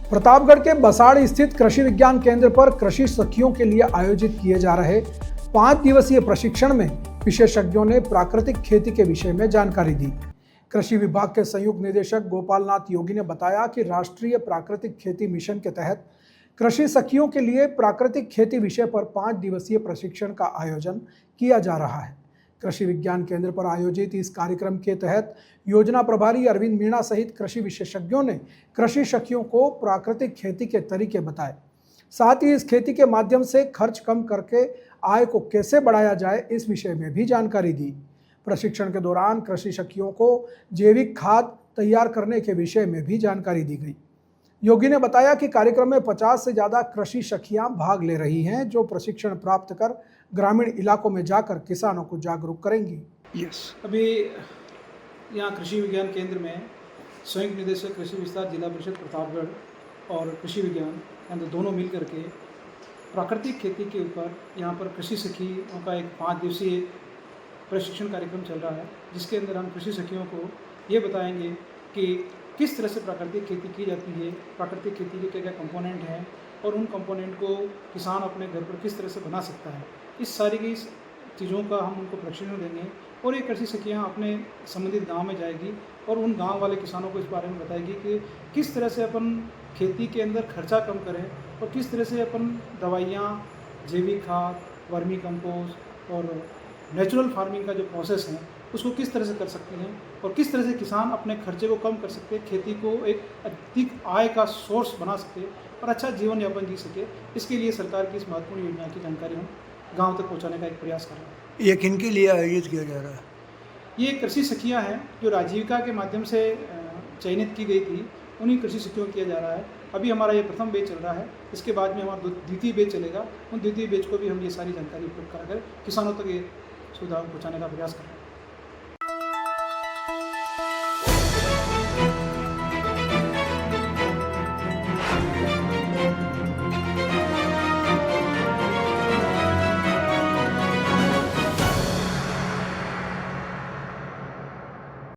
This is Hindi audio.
प्रतापगढ़ के बसाड़ स्थित कृषि विज्ञान केंद्र पर कृषि सखियों के लिए आयोजित किए जा रहे 5 दिवसीय प्रशिक्षण में विशेषज्ञों ने प्राकृतिक खेती के विषय में जानकारी दी। कृषि विभाग के संयुक्त निदेशक गोपाल नाथ योगी ने बताया कि राष्ट्रीय प्राकृतिक खेती मिशन के तहत कृषि सखियों के लिए प्राकृतिक खेती विषय पर 5 दिवसीय प्रशिक्षण का आयोजन किया जा रहा है। कृषि विज्ञान केंद्र पर आयोजित इस कार्यक्रम के तहत योजना प्रभारी अरविंद मीणा सहित कृषि विशेषज्ञों ने कृषि सखियों को प्राकृतिक खेती के तरीके बताए। साथ ही इस खेती के माध्यम से खर्च कम करके आय को कैसे बढ़ाया जाए, इस विषय में भी जानकारी दी। प्रशिक्षण के दौरान कृषि सखियों को जैविक खाद तैयार करने के विषय में भी जानकारी दी गई। योगी ने बताया कि कार्यक्रम में 50 से ज़्यादा कृषि सखियां भाग ले रही हैं, जो प्रशिक्षण प्राप्त कर ग्रामीण इलाकों में जाकर किसानों को जागरूक करेंगी। अभी यहाँ कृषि विज्ञान केंद्र में संयुक्त निदेशक कृषि विस्तार जिला परिषद प्रतापगढ़ और कृषि विज्ञान दोनों मिल करके प्राकृतिक खेती के ऊपर यहाँ पर कृषि सखियों का एक 5 दिवसीय प्रशिक्षण कार्यक्रम चल रहा है, जिसके अंदर हम कृषि सखियों को ये बताएंगे कि किस तरह से प्राकृतिक खेती की जाती है, प्राकृतिक खेती के क्या क्या कंपोनेंट हैं और उन कंपोनेंट को किसान अपने घर पर किस तरह से बना सकता है। इस सारी की चीज़ों का हम उनको प्रशिक्षण देंगे और ये कृषि सखियाँ अपने संबंधित गांव में जाएगी और उन गांव वाले किसानों को इस बारे में बताएगी कि किस तरह से अपन खेती के अंदर खर्चा कम करें और किस तरह से अपन दवाइयाँ, जैविक खाद, वर्मी कंपोस्ट और नेचुरल फार्मिंग का जो प्रोसेस है उसको किस तरह से कर सकते हैं और किस तरह से किसान अपने खर्चे को कम कर सकते हैं, खेती को एक अधिक आय का सोर्स बना सके और अच्छा जीवन यापन जी सके। इसके लिए सरकार की इस महत्वपूर्ण योजना की जानकारी हम गांव तक पहुंचाने का एक प्रयास कर रहे हैं। ये किन के लिए आयोजित किया जा रहा है? ये कृषि सखियाँ हैं जो राजीविका के माध्यम से चयनित की गई थी, उन्हीं कृषि सखियों किया जा रहा है। अभी हमारा ये प्रथम बैच चल रहा है, इसके बाद में हमारा द्वितीय बैच चलेगा। उन द्वितीय बैच को भी हम ये सारी जानकारी उपलब्ध कराकर किसानों तक ये सुविधा पहुँचाने का प्रयास कर रहे हैं।